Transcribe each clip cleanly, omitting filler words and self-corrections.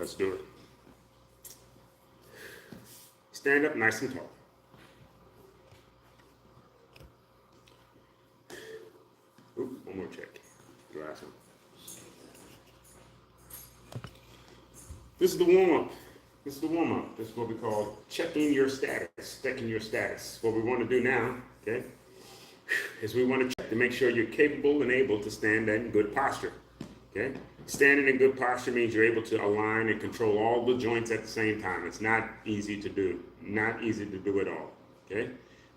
Let's do it. Stand up nice and tall. Oop, one more check. Last one. This is the warm-up. This is the warm-up. This is what we call checking your status, checking your status. What we want to do now, okay, is we want to check to make sure you're capable and able to stand in good posture, okay? Standing in good posture means you're able to align and control all the joints at the same time. It's not easy to do, not easy to do it all, okay?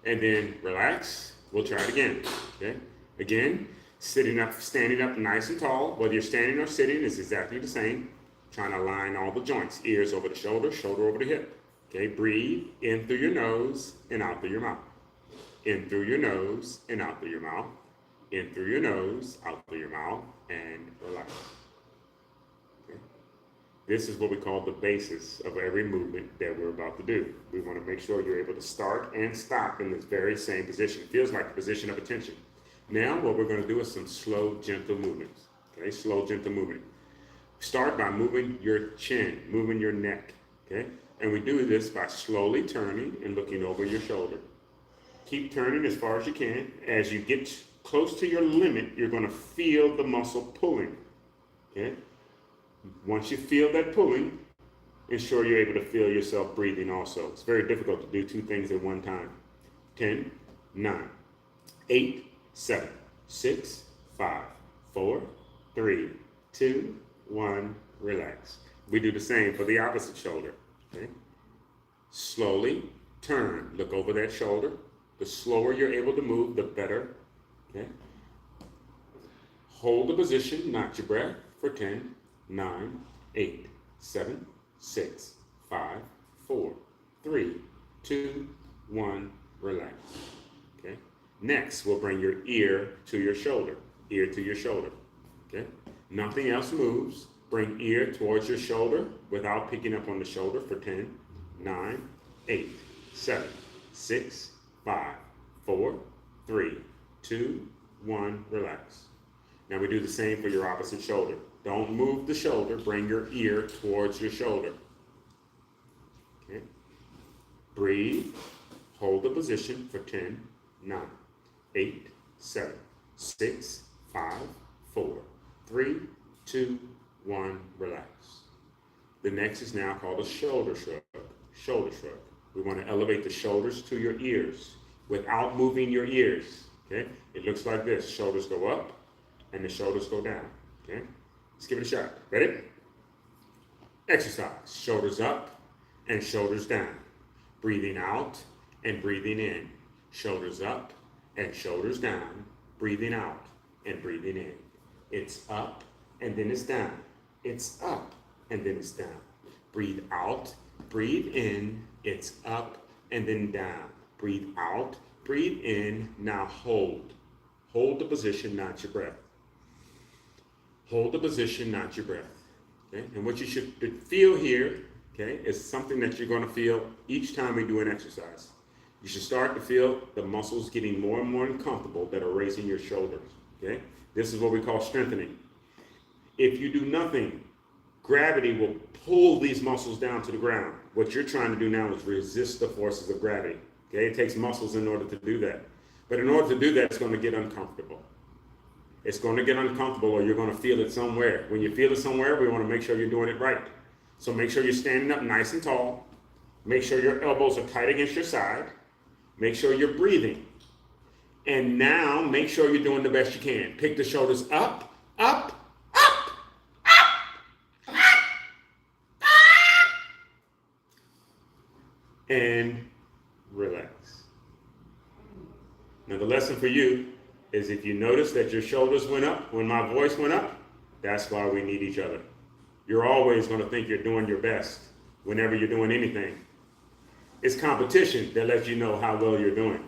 And then relax. We'll try it again, okay? Again, sitting up, standing up nice and tall. Whether you're standing or sitting is exactly the same. Trying to align all the joints, ears over the shoulder, shoulder over the hip. Okay, breathe in through your nose and out through your mouth. In through your nose and out through your mouth. In through your nose, out through your mouth, and relax. Okay. This is what we call the basis of every movement that we're about to do. We want to make sure you're able to start and stop in this very same position. It feels like a position of attention. Now what we're going to do is some slow, gentle movements. Okay, slow, gentle movement. Start by moving your chin, moving your neck, okay? And we do this by slowly turning and looking over your shoulder. Keep turning as far as you can. As you get close to your limit, you're going to feel the muscle pulling, okay? Once you feel that pulling, ensure you're able to feel yourself breathing also. It's very difficult to do two things at one time. 10, 9, 8, 7, 6, 5, 4, 3, 2, 1, relax. We do the same for the opposite shoulder, okay? Slowly turn, look over that shoulder. The slower you're able to move, the better, okay? Hold the position, not your breath, for 10, 9, 8, 7, 6, 5, 4, 3, 2, 1, relax, okay? Next, we'll bring your ear to your shoulder, okay? Nothing else moves. Bring ear towards your shoulder without picking up on the shoulder for 10, 9, 8, 7, 6, 5, 4, 3, 2, 1, relax. Now we do the same for your opposite shoulder. Don't move the shoulder, bring your ear towards your shoulder. Okay? Breathe, hold the position for 10, 9, 8, 7, 6, 5, 4, 3, 2, 1, relax. The next is now called a shoulder shrug. Shoulder shrug. We want to elevate the shoulders to your ears without moving your ears. Okay? It looks like this. Shoulders go up and the shoulders go down. Okay? Let's give it a shot. Ready? Exercise. Shoulders up and shoulders down. Breathing out and breathing in. Shoulders up and shoulders down. Breathing out and breathing in. It's up and then it's down. It's up and then it's down. Breathe out, breathe in, it's up and then down. Breathe out, breathe in, now hold. Hold the position, not your breath. Hold the position, not your breath. Okay? And what you should feel here, okay, is something that you're going to feel each time we do an exercise. You should start to feel the muscles getting more and more uncomfortable that are raising your shoulders. Okay? This is what we call strengthening. If you do nothing, gravity will pull these muscles down to the ground. What you're trying to do now is resist the forces of gravity. Okay? It takes muscles in order to do that. But in order to do that, it's going to get uncomfortable. It's going to get uncomfortable or you're going to feel it somewhere. When you feel it somewhere, we want to make sure you're doing it right. So make sure you're standing up nice and tall. Make sure your elbows are tight against your side. Make sure you're breathing. And now make sure you're doing the best you can. Pick the shoulders up, up, up, up, up, up, and relax. Now the lesson for you is if you notice that your shoulders went up when my voice went up, that's why we need each other. You're always going to think you're doing your best whenever you're doing anything. It's competition that lets you know how well you're doing.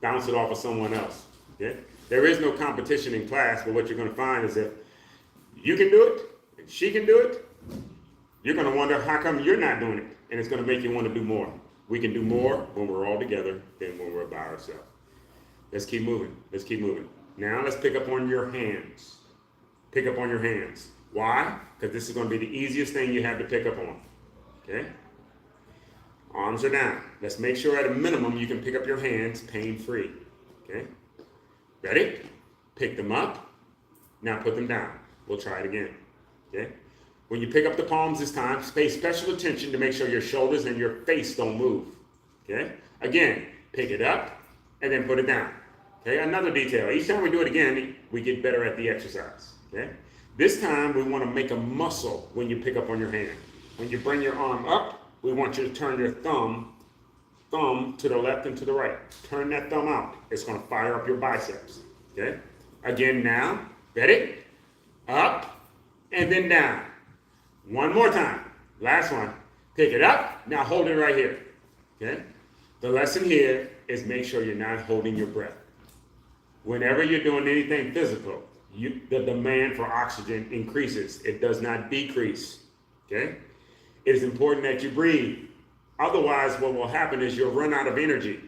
Bounce it off of someone else. Okay? There is no competition in class, but what you're going to find is if you can do it, and she can do it, you're going to wonder how come you're not doing it, and it's going to make you want to do more. We can do more when we're all together than when we're by ourselves. Let's keep moving. Let's keep moving. Now let's pick up on your hands. Pick up on your hands. Why? Because this is going to be the easiest thing you have to pick up on. Okay? Arms are down. Let's make sure at a minimum you can pick up your hands pain-free. Okay? Ready? Pick them up. Now put them down. We'll try it again. Okay? When you pick up the palms this time, pay special attention to make sure your shoulders and your face don't move. Okay? Again, pick it up and then put it down. Okay? Another detail. Each time we do it again, we get better at the exercise. Okay? This time we want to make a muscle when you pick up on your hand. When you bring your arm up, we want you to turn your thumb to the left and to the right. Turn that thumb out. It's going to fire up your biceps. Okay? Again now. Ready? Up and then down. One more time. Last one. Pick it up. Now hold it right here. Okay? The lesson here is make sure you're not holding your breath. Whenever you're doing anything physical, the demand for oxygen increases. It does not decrease. Okay? It is important that you breathe. Otherwise, what will happen is you'll run out of energy.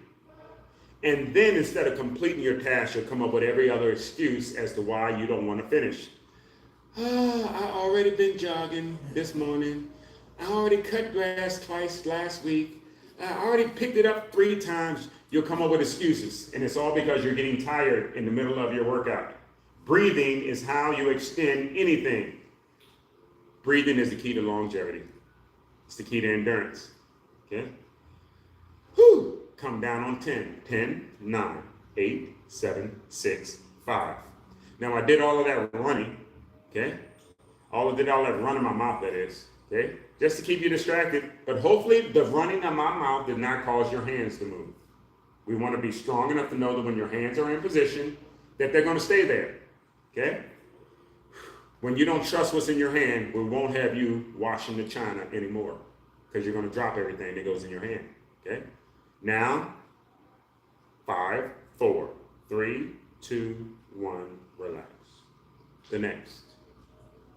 And then instead of completing your task, you'll come up with every other excuse as to why you don't want to finish. I already been jogging this morning. I already cut grass twice last week. I already picked it up 3 times. You'll come up with excuses. And it's all because you're getting tired in the middle of your workout. Breathing is how you extend anything. Breathing is the key to longevity. It's the key to endurance. Okay? Whew. Come down on 10. 10, 9, 8, 7, 6, 5. Now I did all of that running. Okay? Did all that running my mouth, that is. Okay? Just to keep you distracted. But hopefully the running of my mouth did not cause your hands to move. We want to be strong enough to know that when your hands are in position, that they're going to stay there. Okay? When you don't trust what's in your hand, we won't have you washing the china anymore. Because you're going to drop everything that goes in your hand. Okay? Now, 5, 4, 3, 2, 1, relax. The next.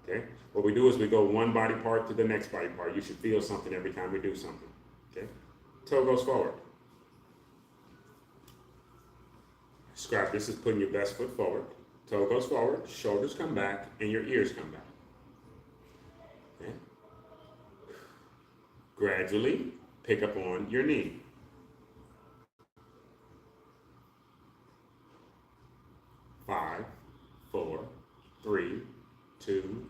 Okay? What we do is we go one body part to the next body part. You should feel something every time we do something. Okay? Toe goes forward. Scrap, this is putting your best foot forward. Toe goes forward, shoulders come back, and your ears come back. Okay? Gradually pick up on your knee. 5, 4, 3, 2,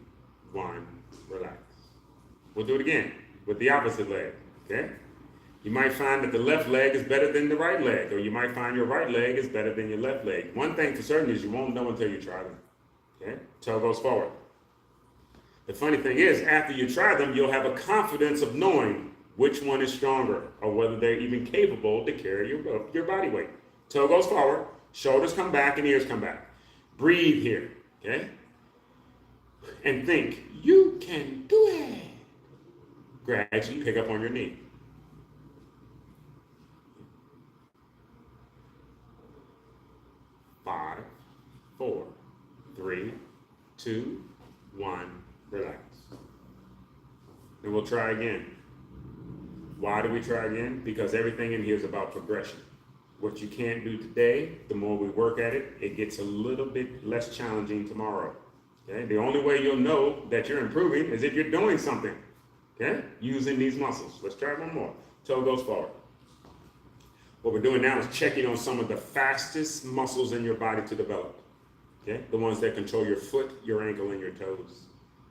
1, relax. We'll do it again with the opposite leg, okay? You might find that the left leg is better than the right leg, or you might find your right leg is better than your left leg. One thing for certain is you won't know until you try them, okay? Toe goes forward. The funny thing is, after you try them, you'll have a confidence of knowing which one is stronger, or whether they're even capable to carry your body weight. Toe goes forward, shoulders come back, and ears come back. Breathe here, okay? And think, you can do it. Gradually pick up on your knee. 5, 4, 3, 2, 1, relax. And we'll try again. Why do we try again? Because everything in here is about progression. What you can't do today, the more we work at it, it gets a little bit less challenging tomorrow. Okay? The only way you'll know that you're improving is if you're doing something. Okay? Using these muscles. Let's try one more. Toe goes forward. What we're doing now is checking on some of the fastest muscles in your body to develop. Okay? The ones that control your foot, your ankle, and your toes.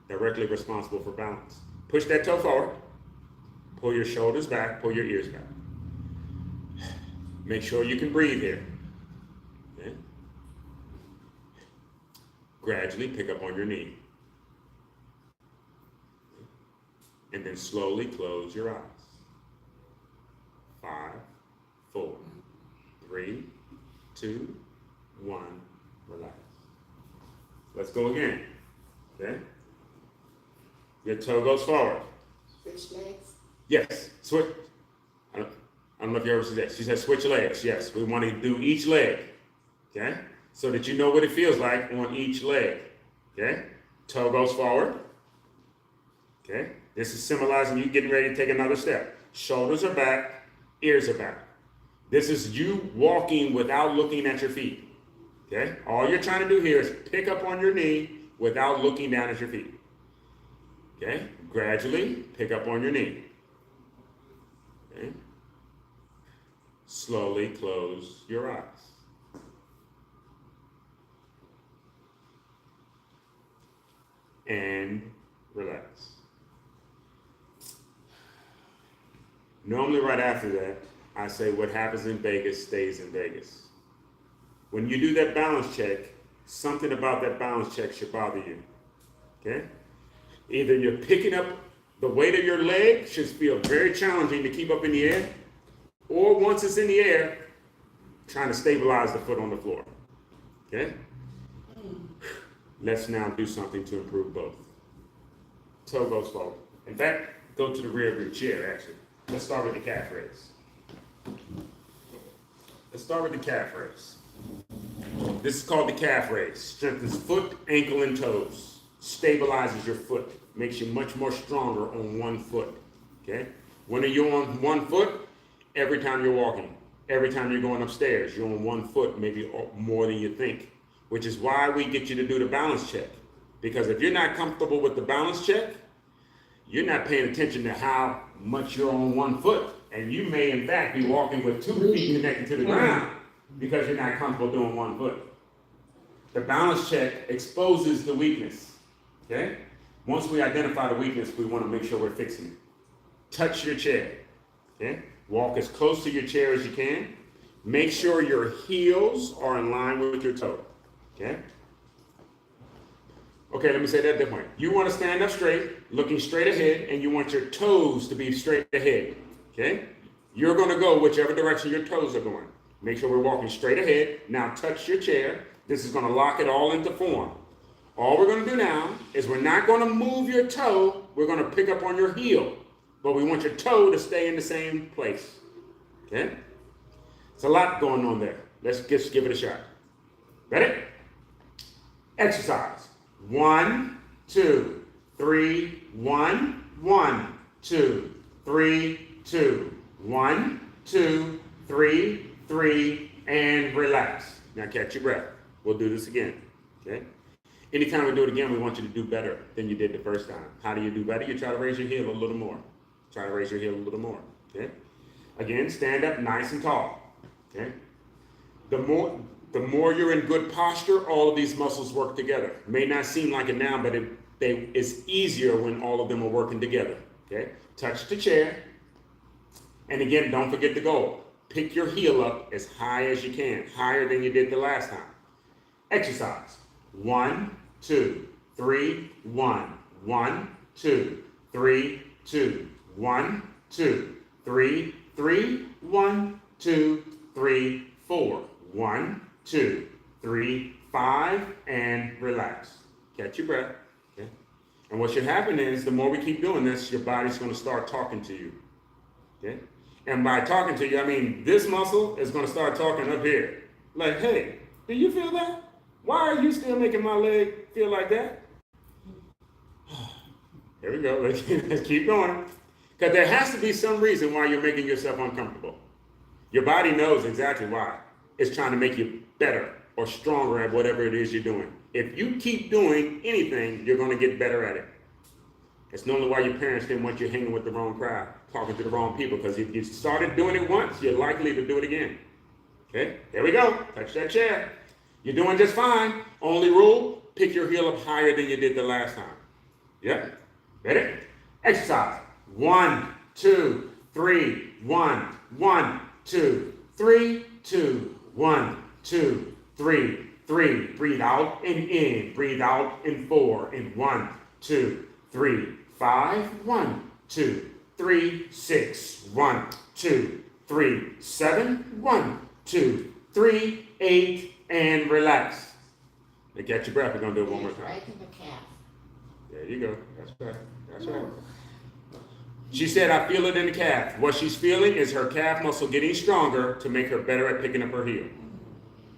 Directly responsible for balance. Push that toe forward. Pull your shoulders back. Pull your ears back. Make sure you can breathe here. Okay? Gradually pick up on your knee. And then slowly close your eyes. 5, 4, 3, 2, 1, relax. Let's go again. Okay? Your toe goes forward. Switch legs? Yes, switch. I don't know if you ever said that. She said switch legs. Yes, we want to do each leg. Okay? So that you know what it feels like on each leg. Okay? Toe goes forward. Okay? This is symbolizing you getting ready to take another step. Shoulders are back, ears are back. This is you walking without looking at your feet. Okay? All you're trying to do here is pick up on your knee without looking down at your feet. Okay, gradually pick up on your knee. Okay. Slowly close your eyes. And relax. Normally right after that, I say what happens in Vegas stays in Vegas. When you do that balance check, something about that balance check should bother you. Okay? Either you're picking up the weight of your leg, should feel very challenging to keep up in the air, or once it's in the air, trying to stabilize the foot on the floor. Okay? Let's now do something to improve both. Toe goes forward. In fact, go to the rear of your chair, actually. Let's start with the calf raise. Let's start with the calf raise. This is called the calf raise. Strengthens foot, ankle, and toes. Stabilizes your foot. Makes you much more stronger on one foot. Okay? When are you on one foot? Every time you're walking. Every time you're going upstairs, you're on one foot, maybe more than you think. Which is why we get you to do the balance check. Because if you're not comfortable with the balance check, you're not paying attention to how much you're on one foot. And you may, in fact, be walking with 2 feet connected to the ground because you're not comfortable doing one foot. The balance check exposes the weakness. Okay? Once we identify the weakness, we want to make sure we're fixing it. Touch your chair. Okay? Walk as close to your chair as you can. Make sure your heels are in line with your toe. Okay? Okay, let me say that differently. You want to stand up straight, looking straight ahead, and you want your toes to be straight ahead. Okay? You're going to go whichever direction your toes are going. Make sure we're walking straight ahead. Now touch your chair. This is going to lock it all into form. All we're going to do now is we're not going to move your toe. We're going to pick up on your heel. But we want your toe to stay in the same place. Okay? It's a lot going on there. Let's just give it a shot. Ready? Exercise. 1, 2, 3, 1, 1, 2, 3, 2, 1, 2, 3, 3, and relax. Now catch your breath. We'll do this again. Okay? Anytime we do it again, we want you to do better than you did the first time. How do you do better? You try to raise your heel a little more. Try to raise your heel a little more. Okay? Again, stand up nice and tall. Okay? The more you're in good posture, all of these muscles work together. It may not seem like it now, but it's easier when all of them are working together. Okay? Touch the chair. And again, don't forget the goal. Pick your heel up as high as you can, higher than you did the last time. Exercise. 1, 2, 3, 1, 1, 2, 3, 2, 1, 2, 3, 3, 1, 2, 3, 4, 1, 2, 3, 5, and relax. Catch your breath. Okay? And what should happen is the more we keep doing this, your body's going to start talking to you. Okay? And by talking to you, I mean this muscle is going to start talking up here. Like, hey, do you feel that? Why are you still making my leg feel like that? Here we go. Let's keep going. Because there has to be some reason why you're making yourself uncomfortable. Your body knows exactly why. It's trying to make you better or stronger at whatever it is you're doing. If you keep doing anything, you're going to get better at it. It's normally why your parents didn't want you hanging with the wrong crowd, talking to the wrong people, because if you started doing it once, you're likely to do it again. Okay, there we go. Touch that chair. You're doing just fine. Only rule, pick your heel up higher than you did the last time. Yep. Ready? Exercise. 1, 2, 3, 1, 1, 2, 3, 2, 1, 2, 3, 3. Breathe out and in. Breathe out in 4. And 1, 2, 3, 5. 1, 2, 3, 6. 1, 2, 3, 7. 1, 2, 3, 8. And relax. Now catch your breath. We're going to do it one more time. Right in the calf. There you go. That's right. That's right. She said, I feel it in the calf. What she's feeling is her calf muscle getting stronger to make her better at picking up her heel.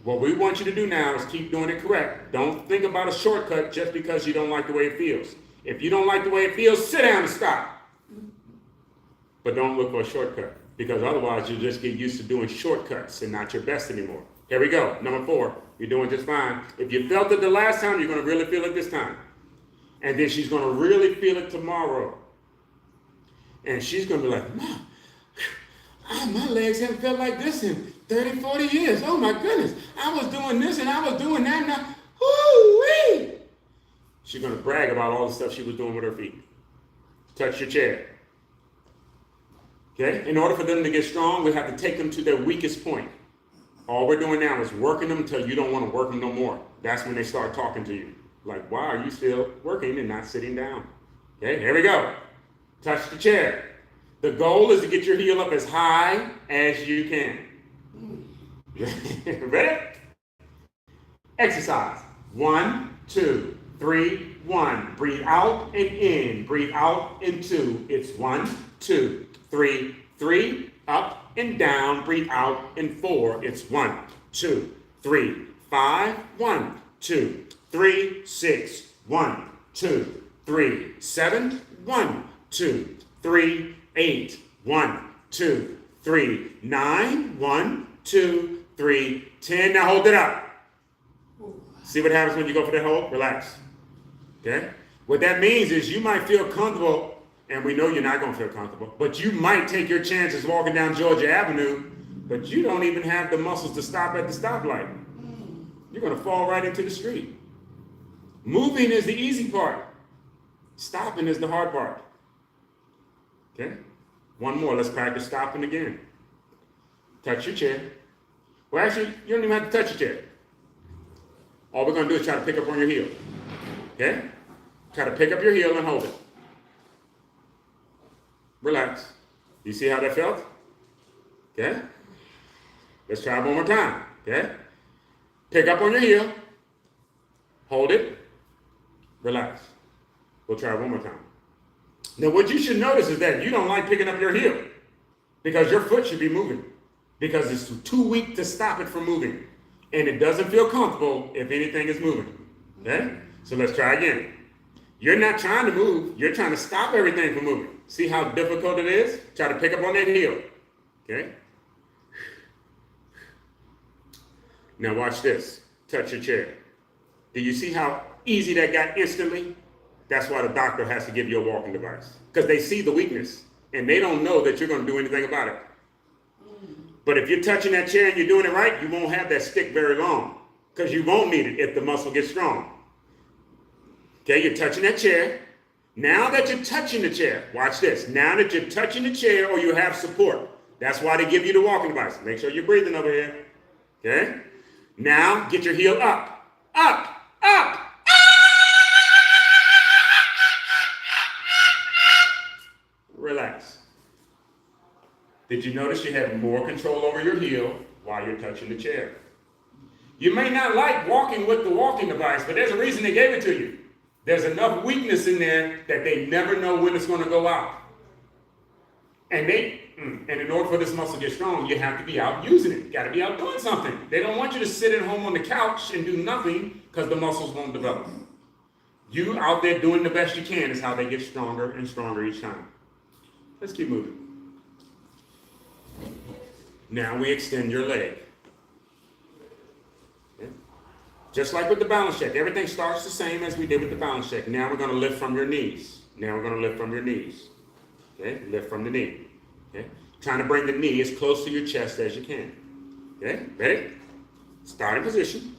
What we want you to do now is keep doing it correct. Don't think about a shortcut just because you don't like the way it feels. If you don't like the way it feels, sit down and stop. But don't look for a shortcut, because otherwise you'll just get used to doing shortcuts and not your best anymore. Here we go. Number 4. You're doing just fine. If you felt it the last time, you're going to really feel it this time. And then she's going to really feel it tomorrow. And she's going to be like, Mom, my legs haven't felt like this in 30, 40 years. Oh my goodness. I was doing this and I was doing that. Now, whoo-wee. She's going to brag about all the stuff she was doing with her feet. Touch your chair. Okay? In order for them to get strong, we have to take them to their weakest point. All we're doing now is working them until you don't want to work them no more. That's when they start talking to you. Like, why are you still working and not sitting down? Okay, here we go. Touch the chair. The goal is to get your heel up as high as you can. Ready? Exercise. 1, 2, 3, 1. Breathe out and in. Breathe out and 2. It's 1, 2, 3, 3. Up and down. Breathe out and 4. It's 1, 2, 3, 5. 1, 2, 3, 6. 1, 2, 3, 7. 1, 2, 3, 8. 1, 2, 3, 9. 1, 2, 3, 10. Now hold it up. See what happens when you go for the hold? Relax. Okay? What that means is you might feel comfortable, and we know you're not going to feel comfortable, but you might take your chances walking down Georgia Avenue, but you don't even have the muscles to stop at the stoplight. You're going to fall right into the street. Moving is the easy part. Stopping is the hard part. Okay? One more. Let's practice stopping again. Touch your chair. Well, actually, you don't even have to touch your chair. All we're going to do is try to pick up on your heel. Okay? Try to pick up your heel and hold it. Relax. You see how that felt? Okay? Let's try it one more time. Okay? Pick up on your heel. Hold it. Relax. We'll try it one more time. Now, what you should notice is that you don't like picking up your heel because your foot should be moving because it's too weak to stop it from moving. And it doesn't feel comfortable if anything is moving. Okay? So let's try again. You're not trying to move. You're trying to stop everything from moving. See how difficult it is? Try to pick up on that heel. Okay? Now watch this. Touch your chair. Do you see how easy that got instantly? That's why the doctor has to give you a walking device. Because they see the weakness. And they don't know that you're going to do anything about it. But if you're touching that chair and you're doing it right, you won't have that stick very long. Because you won't need it if the muscle gets strong. Okay, you're touching that chair. Now that you're touching the chair, watch this. Now that you're touching the chair or you have support, that's why they give you the walking device. Make sure you're breathing over here. Okay? Now get your heel up, up, up. Relax. Did you notice you have more control over your heel while you're touching the chair? You may not like walking with the walking device, but there's a reason they gave it to you. There's enough weakness in there that they never know when it's going to go out. And in order for this muscle to get strong, you have to be out using it. You got to be out doing something. They don't want you to sit at home on the couch and do nothing because the muscles won't develop. You out there doing the best you can is how they get stronger and stronger each time. Let's keep moving. Now we extend your leg. Okay. Just like with the balance check, everything starts the same as we did with the balance check. Now we're going to lift from your knees. Now we're going to lift from your knees. Okay, lift from the knee. Okay, trying to bring the knee as close to your chest as you can. Okay, ready? Starting position.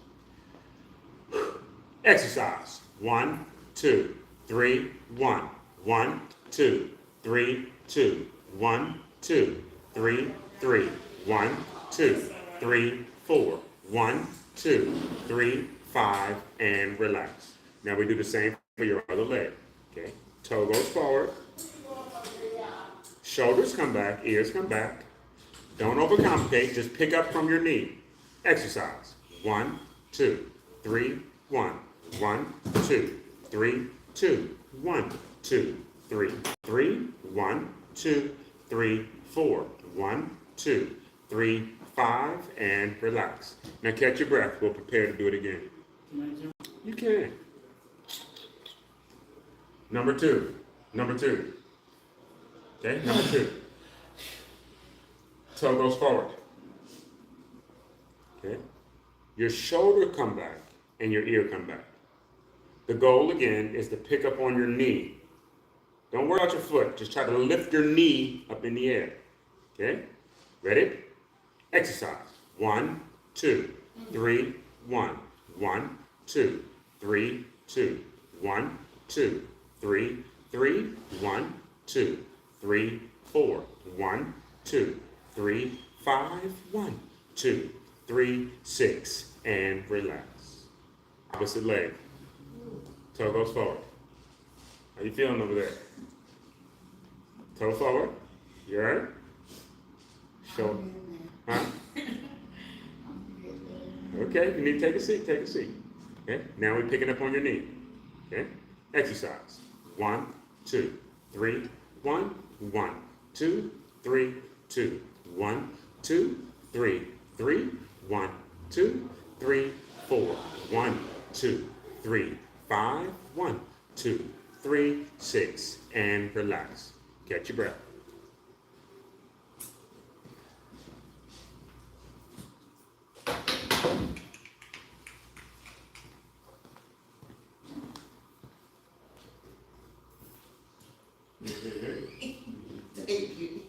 Exercise. 1, 2, 3, 1. 1, 2, 3, 2. 1, 2, 3, 3. 1, 2, 3, 4. 1, 2, 3, 5, and relax. Now we do the same for your other leg. Okay, toe goes forward. Shoulders come back, ears come back. Don't overcomplicate, just pick up from your knee. Exercise. 1, 2, 3, 1. 1, 2, 3, 2. 1, 2, 3, 3. 1, 2, 3, 4. 1, 2, 3, 5, and relax. Now catch your breath. We'll prepare to do it again. You can. Number two. Okay, number 2. Toe goes forward. Okay. Your shoulder come back and your ear come back. The goal again is to pick up on your knee. Don't worry about your foot. Just try to lift your knee up in the air. Okay? Ready? Exercise. 1, 2, 3, 1. 1, 2, 3, 2. 1, 2, 3, 3. 1, 2, 3, 4. 1, 2, 3, 5. 1, 2, 3, 6. And relax. Opposite leg. Toe goes forward. How you feeling over there? Toe forward. You all right? Shoulder. Huh? Okay, you need to take a seat. Take a seat. Okay, now we're picking up on your knee. Okay, exercise. 1, 2, 3, 1, 1, 2, 3, 2, 1, 2, 3, 3, 1, 2, 3, 4, 1, 2, 3, 5, 1, 2, 3, 6, and relax. Catch your breath. Thank you.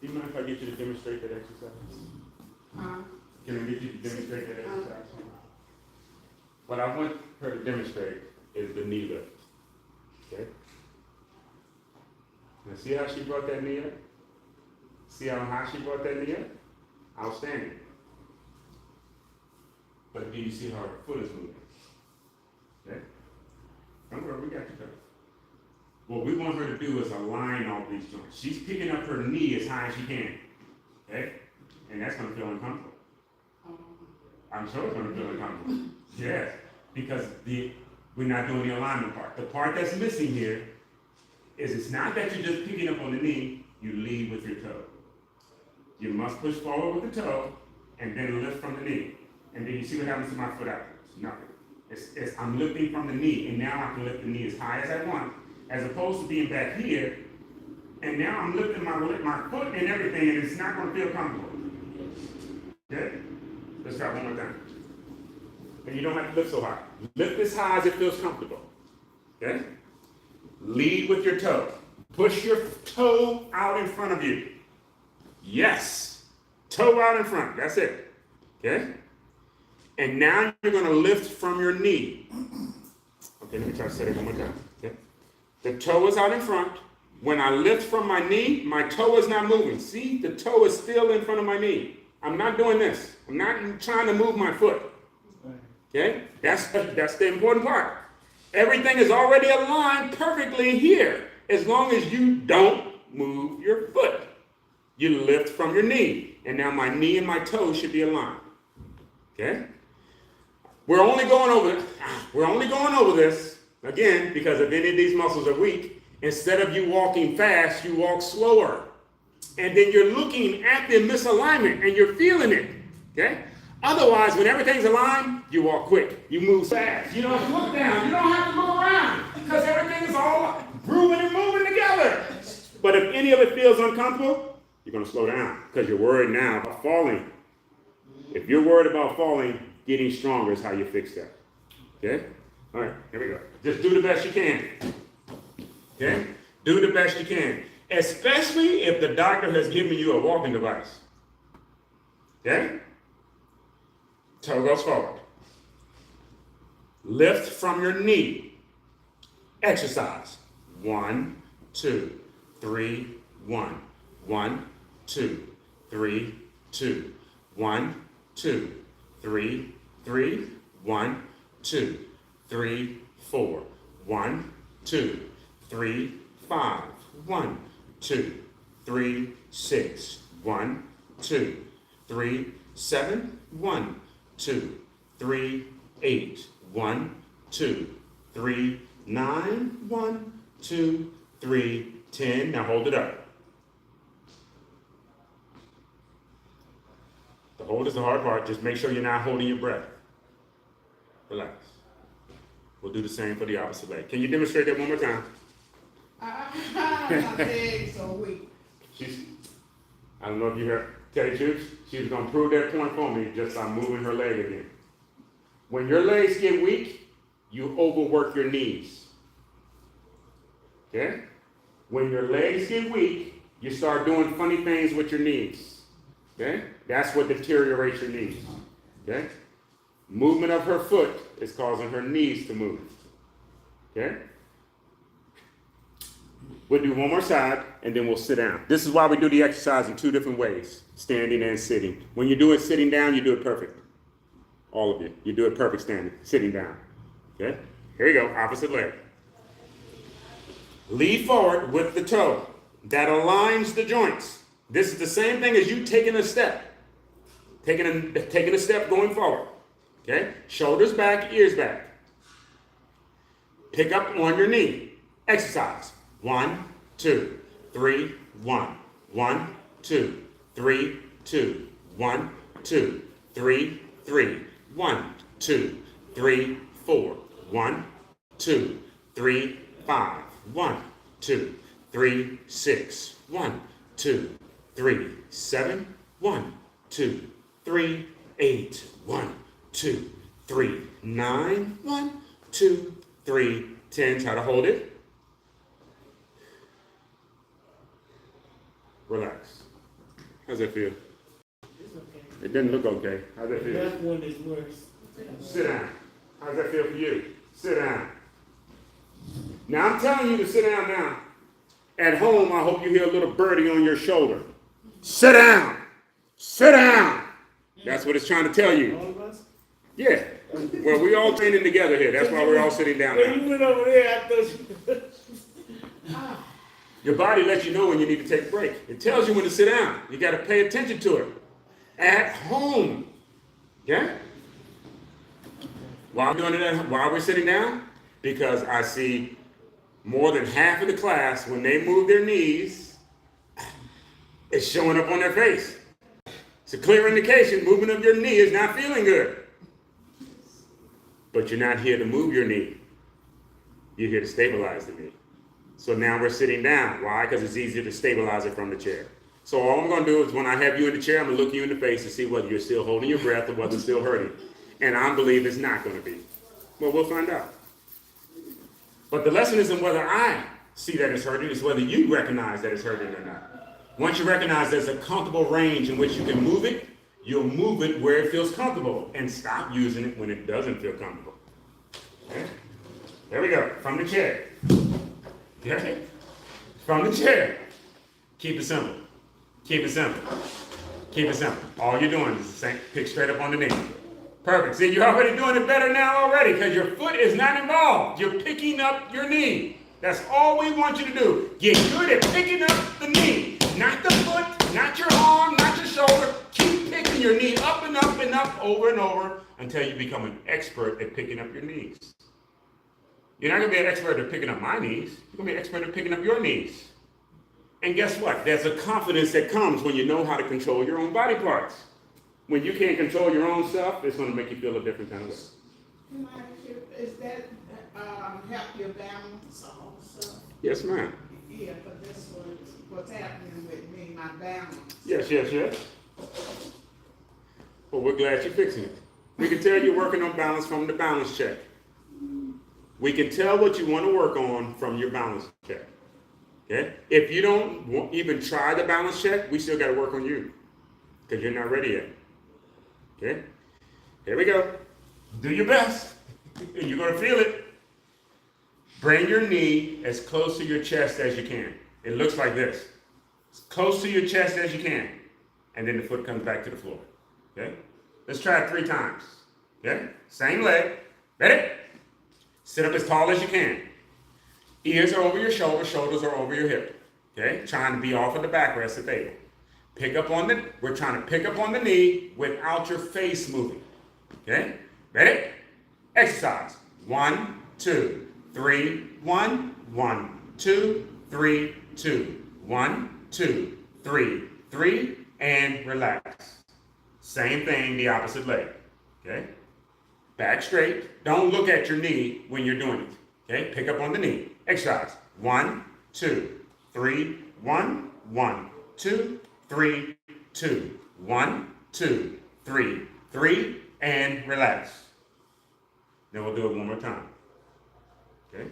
Do you mind if I get you to demonstrate that exercise? Can I get you to demonstrate that exercise? What I want her to demonstrate is the knee lift. Okay? Now see how she brought that knee up? See how high she brought that knee up? Outstanding. But do you see how her foot is moving? Okay? Don't worry, we got you covered. What we want her to do is align all these joints. She's picking up her knee as high as she can. Okay? And that's going to feel uncomfortable. I'm sure it's going to feel uncomfortable. Yes. Because we're not doing the alignment part. The part that's missing here is it's not that you're just picking up on the knee, you lead with your toe. You must push forward with the toe and then lift from the knee. And then you see what happens to my foot afterwards. Nothing. I'm lifting from the knee, and now I can lift the knee as high as I want, as opposed to being back here, and now I'm lifting my foot and everything, and it's not going to feel comfortable. Okay? Let's try one more time. And you don't have to lift so high. Lift as high as it feels comfortable. Okay? Lead with your toe. Push your toe out in front of you. Yes. Toe out in front. That's it. Okay? And now you're going to lift from your knee. Okay, let me try to say it one more time. Okay? The toe is out in front. When I lift from my knee, my toe is not moving. See, the toe is still in front of my knee. I'm not doing this. I'm not trying to move my foot. Okay? That's the important part. Everything is already aligned perfectly here, as long as you don't move your foot. You lift from your knee, and now my knee and my toe should be aligned. Okay? We're only going over this, again, because if any of these muscles are weak. Instead of you walking fast, you walk slower. And then you're looking at the misalignment, and you're feeling it. Okay? Otherwise, when everything's aligned, you walk quick. You move fast. You don't look down. You don't have to look around, because everything is all grooving and moving together. But if any of it feels uncomfortable, you're going to slow down, because you're worried now about falling. If you're worried about falling, getting stronger is how you fix that. Okay? All right, here we go. Just do the best you can. Okay? Do the best you can. Especially if the doctor has given you a walking device. Okay? Toe goes forward. Lift from your knee. Exercise. 1, 2, 3, 1. 1, 2, 3, 2. 1, 2, 3, 3. 1, 2, 3, 4. 1, 2, 3, 5. 1, 2, 3, 6. 1, 2, 3, 7. 1, 2, 3, 8. 1, 2, 3, 9. 1, 2, 3, 10. Now hold it up. The hold is the hard part. Just make sure you're not holding your breath. Relax. We'll do the same for the opposite leg. Can you demonstrate that one more time? My leg's so weak. I don't know if you heard. Tell you the truth, she was gonna prove that point for me just by moving her leg again. When your legs get weak, you overwork your knees. Okay? When your legs get weak, you start doing funny things with your knees. Okay? That's what deteriorates your knees. Okay? Movement of her foot is causing her knees to move. Okay? We'll do one more side, and then we'll sit down. This is why we do the exercise in 2 different ways, standing and sitting. When you do it sitting down, you do it perfect. All of you. You do it perfect standing, sitting down. Okay? Here you go, opposite leg. Lead forward with the toe. That aligns the joints. This is the same thing as you taking a step. Taking a step going forward. Okay? Shoulders back, ears back. Pick up on your knee. Exercise. 1, 2, 3, 1. 1, 2, 3, 2. 1, 2, 3, 3. 1, 2, 3, 4. 1, 2, 3, 5. 1, 2, 3, 6. 1, 2, 3, 7. 1, 2, 3, 8. 1, 2, 3, 9. 1, 2, 3, 10. Try to hold it. Relax. How's that feel? It's okay. It didn't look okay. How's that feel? That one is worse. Sit down. How's that feel for you? Sit down. Now I'm telling you to sit down now. At home, I hope you hear a little birdie on your shoulder. Sit down. Sit down. That's what it's trying to tell you. All of us? Yeah. Well, we all training together here. That's why we're all sitting down When now. you went over there, I thought Your body lets you know when you need to take a break. It tells you when to sit down. You got to pay attention to it. At home. Yeah? Why are we doing it? Why are we sitting down? Because I see more than half of the class, when they move their knees, it's showing up on their face. It's a clear indication movement of your knee is not feeling good. But you're not here to move your knee. You're here to stabilize the knee. So now we're sitting down. Why? Because it's easier to stabilize it from the chair. So all I'm going to do is when I have you in the chair, I'm going to look you in the face to see whether you're still holding your breath or whether it's still hurting. And I believe it's not going to be. Well, we'll find out. But the lesson isn't whether I see that it's hurting, it's whether you recognize that it's hurting or not. Once you recognize there's a comfortable range in which you can move it, you'll move it where it feels comfortable and stop using it when it doesn't feel comfortable. Okay? There we go. From the chair. Okay? From the chair. Keep it simple. Keep it simple. Keep it simple. All you're doing is pick straight up on the knee. Perfect. See, you're already doing it better now already because your foot is not involved. You're picking up your knee. That's all we want you to do. Get good at picking up the knee. Not the foot, not your arm, not your shoulder. Keep picking your knee up and up and up over and over until you become an expert at picking up your knees. You're not going to be an expert at picking up my knees. You're going to be an expert at picking up your knees. And guess what? There's a confidence that comes when you know how to control your own body parts. When you can't control your own stuff, it's going to make you feel a different kind of way. Can I ask you, is that help your balance also? Yes, ma'am. Yeah, but this was what's happening with me, my balance. Yes. Well, we're glad you're fixing it. We can tell you're working on balance from the balance check. We can tell what you want to work on from your balance check. Okay? If you don't even try the balance check, we still got to work on you because you're not ready yet. Okay? Here we go. Do your best. You're going to feel it. Bring your knee as close to your chest as you can. It looks like this. As close to your chest as you can. And then the foot comes back to the floor. Okay? Let's try it 3 times. Okay? Same leg. Ready? Sit up as tall as you can. Ears are over your shoulders are over your hip. Okay? Trying to be off of the backrest of the table. We're trying to pick up on the knee without your face moving. Okay? Ready? Exercise. 1, 2, 3, 1, 1, 2, 3, 2, 1, 2, 3, 3, and relax. Same thing, the opposite leg. Okay? Back straight. Don't look at your knee when you're doing it. Okay? Pick up on the knee. Exercise. 1, 2, 3, 1, 1, 2, 3, 2, 1, 2, 3, 3, and relax. Then we'll do it one more time. Okay?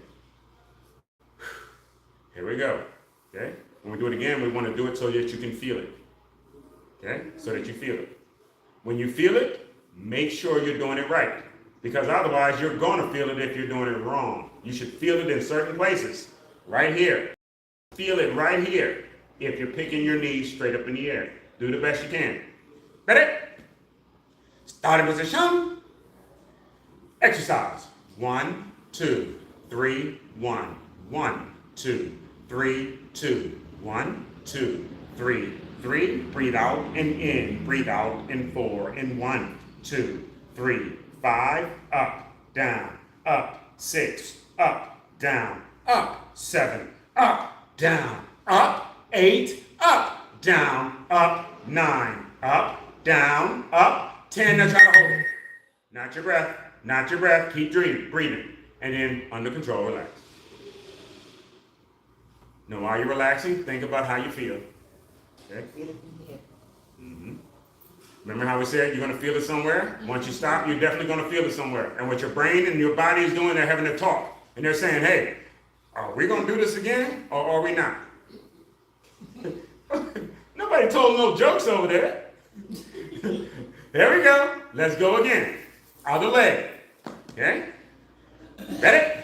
Here we go. Okay? When we do it again, we want to do it so that you can feel it. Okay? So that you feel it. When you feel it, make sure you're doing it right. Because otherwise, you're going to feel it if you're doing it wrong. You should feel it in certain places. Right here. Feel it right here. If you're picking your knees straight up in the air. Do the best you can. Ready? Starting position. Exercise. 1, 2, 3, 1. 1, 2, 3, 2. 1, 2, 3, 3. Breathe out and in. Breathe out and 4. And 1, 2, 3, 5. Up, down, up, 6. Up, down, up, 7. Up, down, up, 8. Up, down, up, 9. Up, down, up, 10. Now try to hold it. Not your breath. Not your breath. Keep breathing. And then under control, relax. Now while you're relaxing, think about how you feel. Okay? Mm-hmm. Remember how we said you're going to feel it somewhere? Once you stop, you're definitely going to feel it somewhere. And what your brain and your body is doing, they're having a talk. And they're saying, hey, are we going to do this again or are we not? Nobody told no jokes over there. There we go. Let's go again. Other leg. Okay? Ready?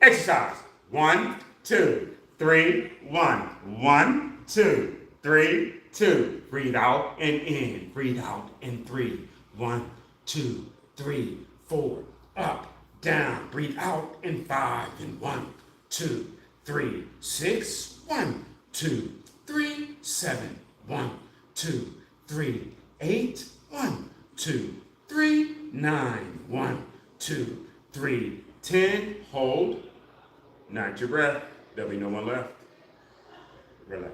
Exercise. 1, 2, 3, 1. 1, 2, 3, 2. Breathe out and in. Breathe out and 3. 1, 2, 3, 4. Up, down. Breathe out and 5. And 1, 2, 3, 6. 1, 2, 3, 7. 1, 2, 3, 8. 1, 2, 3, 9. 1, 2, 3, 10. Hold. Not your breath. There'll be no one left. Relax.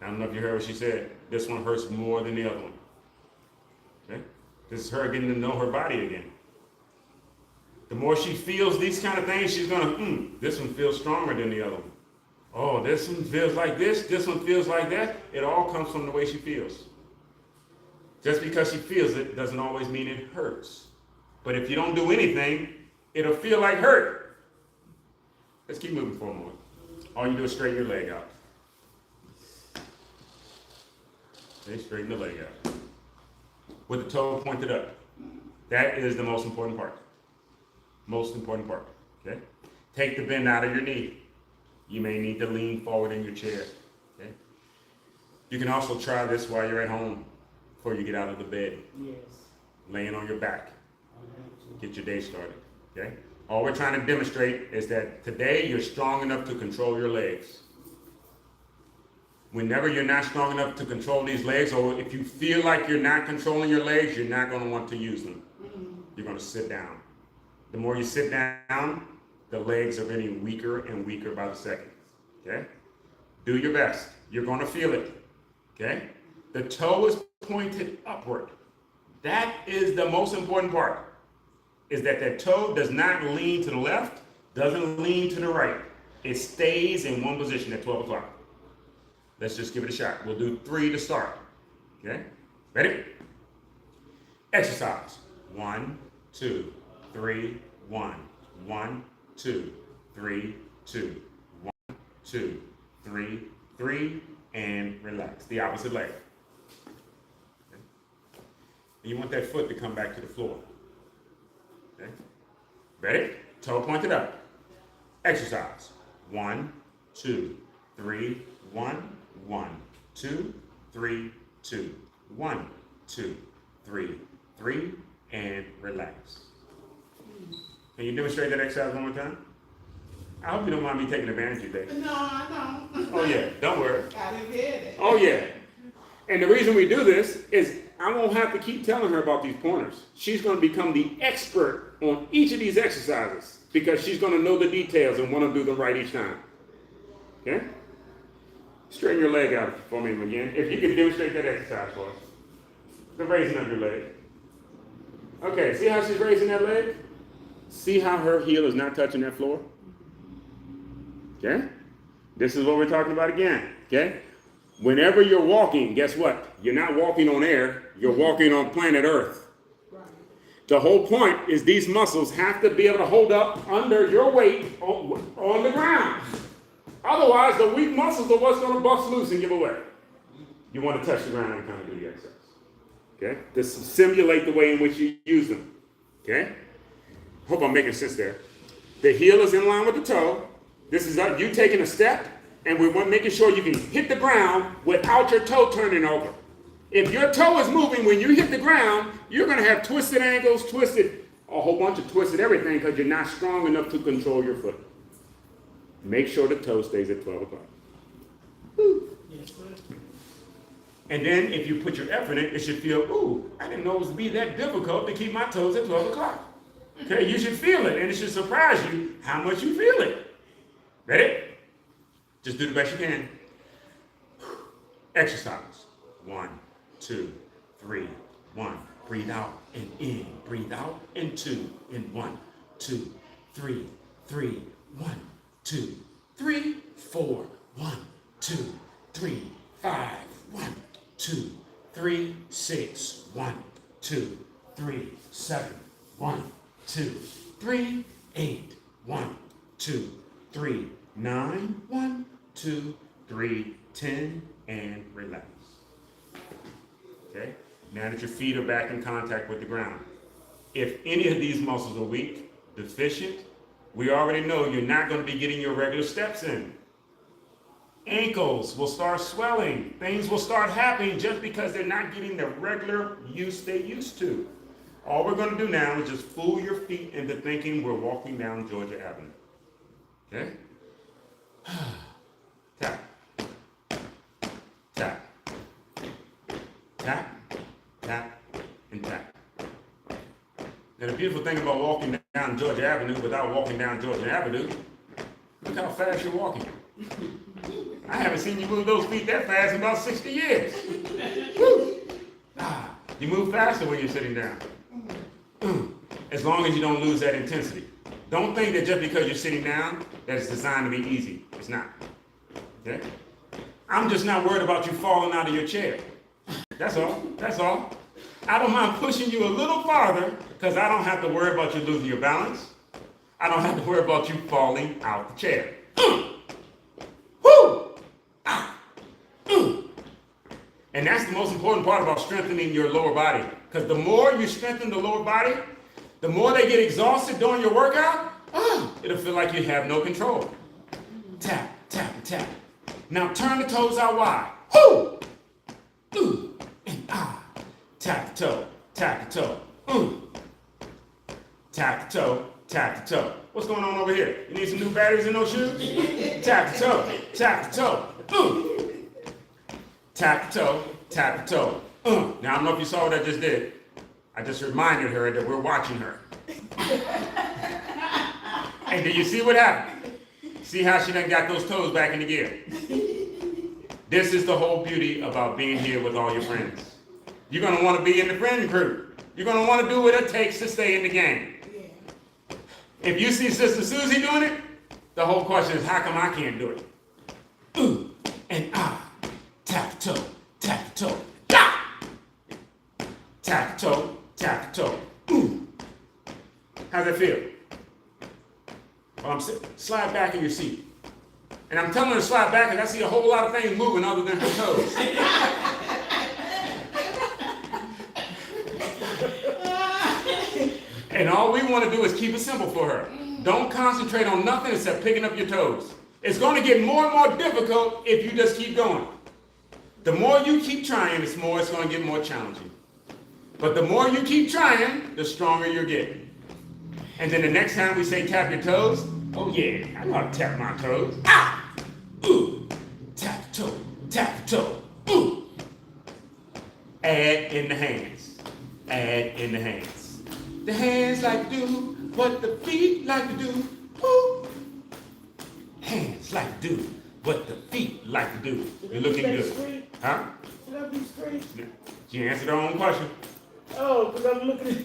I don't know if you heard what she said. This one hurts more than the other one. Okay? This is her getting to know her body again. The more she feels these kind of things, she's gonna, this one feels stronger than the other one. Oh, this one feels like this one feels like that. It all comes from the way she feels. Just because she feels it doesn't always mean it hurts. But if you don't do anything, it'll feel like hurt. Let's keep moving for a moment. All you do is straighten your leg out. Okay, straighten the leg out. With the toe pointed up. That is the most important part. Most important part. Okay? Take the bend out of your knee. You may need to lean forward in your chair. Okay? You can also try this while you're at home before you get out of the bed. Yes. Laying on your back. Get your day started. Okay? All we're trying to demonstrate is that today you're strong enough to control your legs. Whenever you're not strong enough to control these legs, or if you feel like you're not controlling your legs, you're not going to want to use them. You're going to sit down. The more you sit down, the legs are getting weaker and weaker by the second. Okay? Do your best. You're going to feel it. Okay? The toe is pointed upward. That is the most important part. Is that toe does not lean to the left, doesn't lean to the right. It stays in one position at 12 o'clock. Let's just give it a shot. We'll do 3 to start. Okay? Ready? Exercise. 1, 2, 3, 1. 1, 2, 3, 2. 1, 2, 3, 3, and relax. The opposite leg. Okay? And you want that foot to come back to the floor. Okay? Ready? Toe pointed up. Exercise. 1, 2, 3, 1, 1, 2, 3, 2. 1, 2, 3, 3, and relax. Can you demonstrate that exercise one more time? I hope you don't mind me taking advantage of that. No, I don't. Oh yeah, don't worry. I didn't get it. Oh yeah. And the reason we do this is I won't have to keep telling her about these pointers. She's going to become the expert on each of these exercises because she's going to know the details and want to do them right each time. Okay? Straighten your leg out for me again. If you can demonstrate that exercise for us. The raising of your leg. Okay, see how she's raising that leg? See how her heel is not touching that floor? Okay? This is what we're talking about again, okay? Whenever you're walking, guess what? You're not walking on air, you're walking on planet Earth. Right. The whole point is these muscles have to be able to hold up under your weight on the ground. Otherwise, the weak muscles are what's going to bust loose and give away. You want to touch the ground every time you do the exercise. Okay? To simulate the way in which you use them. Okay? Hope I'm making sense there. The heel is in line with the toe. This is you taking a step, and we're making sure you can hit the ground without your toe turning over. If your toe is moving when you hit the ground, you're going to have twisted ankles, a whole bunch of twisted everything because you're not strong enough to control your foot. Make sure the toe stays at 12 o'clock. Woo. Yes, sir. And then if you put your effort in, it should feel, ooh, I didn't know it was be that difficult to keep my toes at 12 o'clock. Okay, you should feel it, and it should surprise you how much you feel it. Ready? Just do the best you can. Exercise. 1, 2, 3, 1. Breathe out and in. Breathe out and 2. In 1, 2, 3, 3, 1, 2, 3, 4, 1, 2, 3, 5, 1, 2, 3, 6, 1, 2, 3, 7, 1, 2, 3, 8, 1, 2, 3, 9, 1, 2, 3, 10, and relax. Okay? Now that your feet are back in contact with the ground. If any of these muscles are weak, deficient, we already know you're not going to be getting your regular steps in. Ankles will start swelling. Things will start happening just because they're not getting the regular use they used to. All we're going to do now is just fool your feet into thinking we're walking down Georgia Avenue. Okay? Tap. Tap. Tap. Tap. And tap. Now the beautiful thing about walking down Georgia Avenue without walking down Georgia Avenue, look how fast you're walking. I haven't seen you move those feet that fast in about 60 years. Woo. You move faster when you're sitting down. As long as you don't lose that intensity. Don't think that just because you're sitting down, that it's designed to be easy. It's not. Okay? I'm just not worried about you falling out of your chair. That's all. That's all. I don't mind pushing you a little farther because I don't have to worry about you losing your balance. I don't have to worry about you falling out the chair. Woo! And that's the most important part about strengthening your lower body. Because the more you strengthen the lower body, the more they get exhausted during your workout, it'll feel like you have no control. Tap, tap, tap. Now turn the toes out wide. Woo! And tap the toe, tap the toe. Tap the toe, tap the toe. What's going on over here? You need some new batteries in those shoes? Tap the toe, tap the toe. Tap the toe, tap the toe. Now I don't know if you saw what I just did. I just reminded her that we're watching her. And do you see what happened? See how she done got those toes back in the gear? This is the whole beauty about being here with all your friends. You're going to want to be in the friend group. You're going to want to do what it takes to stay in the game. If you see Sister Susie doing it, the whole question is, how come I can't do it? And tap the toe, tap the toe. Tap the toe, tap the toe. How's that feel? Well, I'm slide back in your seat. And I'm telling her to slide back because I see a whole lot of things moving other than her toes. And all we want to do is keep it simple for her. Don't concentrate on nothing except picking up your toes. It's going to get more and more difficult if you just keep going. The more you keep trying, it's going to get more challenging. But the more you keep trying, the stronger you're getting. And then the next time we say tap your toes, oh yeah, I know how to tap my toes. Tap the toe, tap the toe. Add in the hands. Add in the hands. The hands like to do what the feet like to do. Woo. Hands like to do what the feet like to do. You're looking good. Straight? Huh? Should I be straight? She answered her own question. Oh, because I'm looking at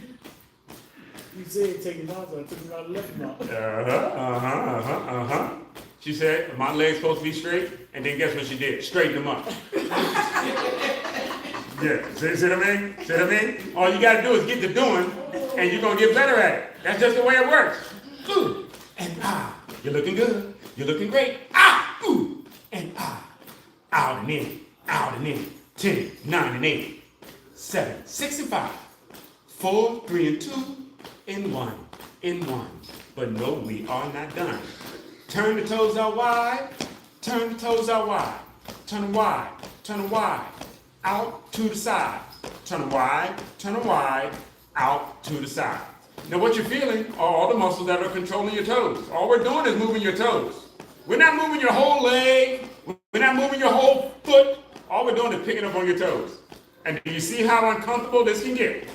you said take it off, so I took it out and left it off. She said, my legs supposed to be straight, and then guess what she did? Straighten them up. Yeah, see what I mean? See what I mean? All you gotta do is get to doing, and you're gonna get better at it. That's just the way it works. Ooh, and ah, you're looking good. You're looking great. Ah, ooh, and ah. Out and in, out and in. 10, 9, and 8, 7, 6, and 5, 4, 3, and 2, and 1, and 1. But no, we are not done. Turn the toes out wide. Turn the toes out wide. Turn them wide. Turn them wide. Out to the side. Turn them wide. Turn them wide. Out to the side. Now what you're feeling are all the muscles that are controlling your toes. All we're doing is moving your toes. We're not moving your whole leg. We're not moving your whole foot. All we're doing is picking up on your toes. And do you see how uncomfortable this can get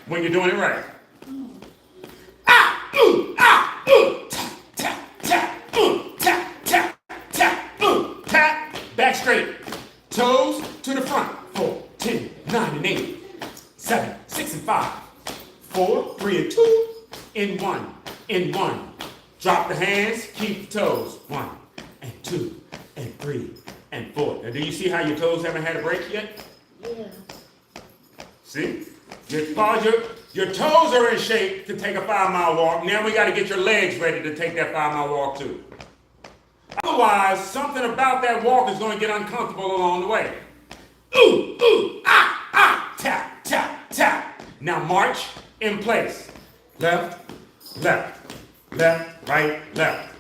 when you're doing it right? Ah, ooh, tap, tap, tap, tap, tap, tap, tap. Back straight. Toes to the front. 4, 10, 9, and 8, 7, 6, and 5, 4, 3, and 2, in 1, in 1. Drop the hands, keep the toes. 1, and 2, and 3, and 4. Now, do you see how your toes haven't had a break yet? Yeah. See? Your toes are in shape to take a 5-mile walk. Now we got to get your legs ready to take that 5-mile walk too. Otherwise, something about that walk is going to get uncomfortable along the way. Ooh, ooh, ah, ah, tap, tap, tap. Now march in place. Left, left, left, right, left.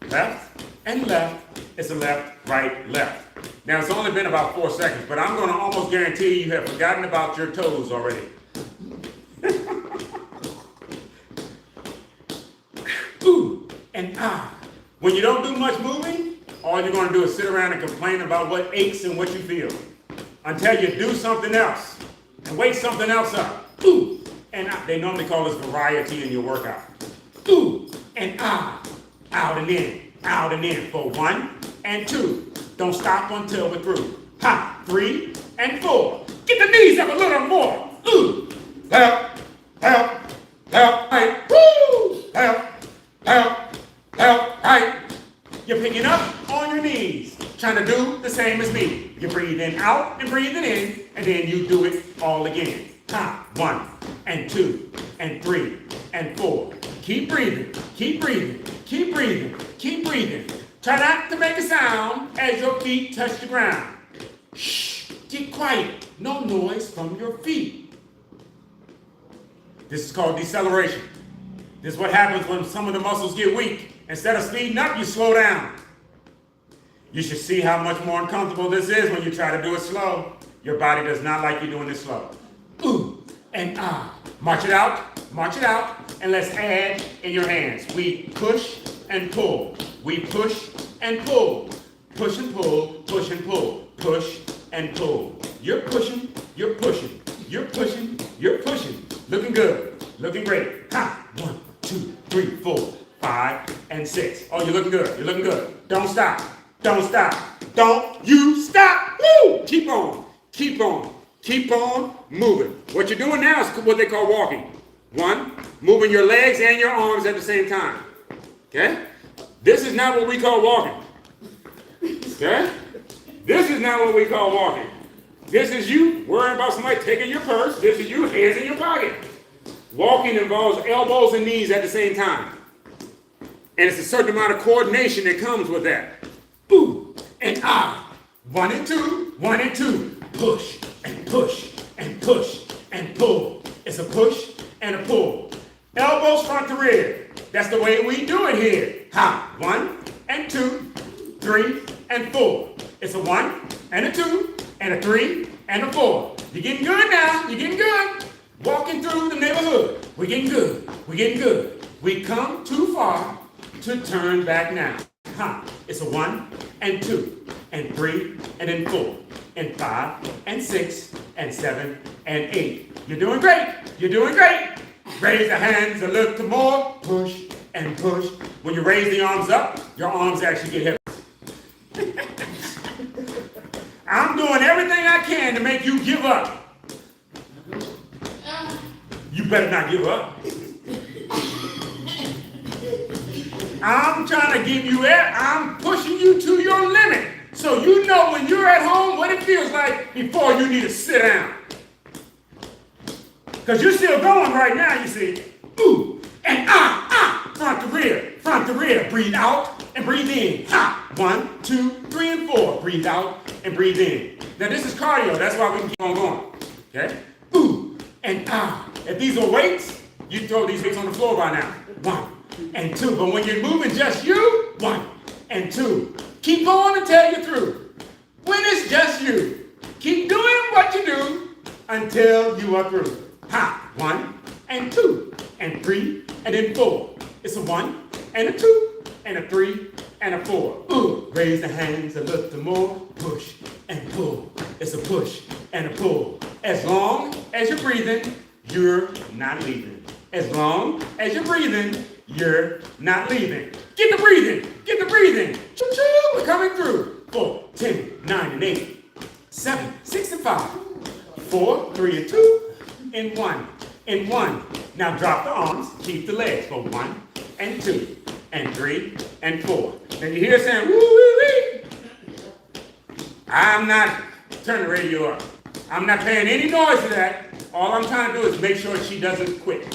Left and left. It's a left, right, left. Now it's only been about 4 seconds, but I'm going to almost guarantee you have forgotten about your toes already. Ooh, and ah. When you don't do much moving, all you're going to do is sit around and complain about what aches and what you feel. Until you do something else and wake something else up. Ooh, and ah. They normally call this variety in your workout. Ooh, and ah. Out and in for 1 and 2. Don't stop until we're through. Ha, 3 and 4. Get the knees up a little more. Ooh, left, left, left, right. Woo, left, left, left, right. You're picking up on your knees, trying to do the same as me. You're breathing out and breathing in, and then you do it all again. Ha, 1 and 2 and 3 and 4. Keep breathing, keep breathing, keep breathing, keep breathing. Try not to make a sound as your feet touch the ground. Shh, get quiet. No noise from your feet. This is called deceleration. This is what happens when some of the muscles get weak. Instead of speeding up, you slow down. You should see how much more uncomfortable this is when you try to do it slow. Your body does not like you doing this slow. Ooh, and ah. March it out, and let's add in your hands. We push and pull. We push and pull. Push and pull, push and pull. Push and pull. You're pushing, you're pushing, you're pushing, you're pushing. Looking good, looking great. Ha! 1, 2, 3, 4, 5, and 6. Oh, you're looking good, you're looking good. Don't stop, don't stop, don't you stop. Woo! Keep on, keep on. Keep on moving. What you're doing now is what they call walking. 1, moving your legs and your arms at the same time. Okay? This is not what we call walking. Okay? This is not what we call walking. This is you worrying about somebody taking your purse. This is you, hands in your pocket. Walking involves elbows and knees at the same time. And it's a certain amount of coordination that comes with that. Ooh, and ah. 1 and 2, 1 and 2. Push and push and push and pull. It's a push and a pull. Elbows front to rear. That's the way we do it here. Ha! 1 and 2, 3 and 4. It's a 1 and a 2 and a 3 and a 4. You're getting good now. You're getting good. Walking through the neighborhood. We're getting good. We're getting good. We come too far to turn back now. Ha! It's a 1 and 2 and 3 and then 4 and 5 and 6 and 7 and 8. You're doing great. You're doing great. Raise the hands a little more. Push and push. When you raise the arms up, your arms actually get heavy. I'm doing everything I can to make you give up. You better not give up. I'm trying to give you air. I'm pushing you to your limit. So you know when you're at home what it feels like before you need to sit down. Because you're still going right now, you see. Ooh, and front to rear. Breathe out and breathe in. 1, 2, 3, and 4. Breathe out and breathe in. Now this is cardio, that's why we can keep on going. Okay? Ooh, and If these are weights, you throw these weights on the floor by now. 1 and 2. But when you're moving just you, 1 and 2. Keep going until you're through. When it's just you, keep doing what you do until you are through. 1 and 2 and 3 and then 4. It's a 1 and a 2 and a 3 and a 4. Ooh, raise the hands a little more. Push and pull. It's a push and a pull. As long as you're breathing, you're not leaving. As long as you're breathing, you're not leaving. Get the breathing. Get the breathing. Choo-choo, we're coming through. 4, 10, 9, and 8. 7, 6, and 5. 4, 3, and 2, and 1, and 1. Now drop the arms, keep the legs for 1, and 2, and 3, and 4. Now you hear saying, woo, wee, wee. I'm not, turn the radio up. I'm not paying any noise to that. All I'm trying to do is make sure she doesn't quit.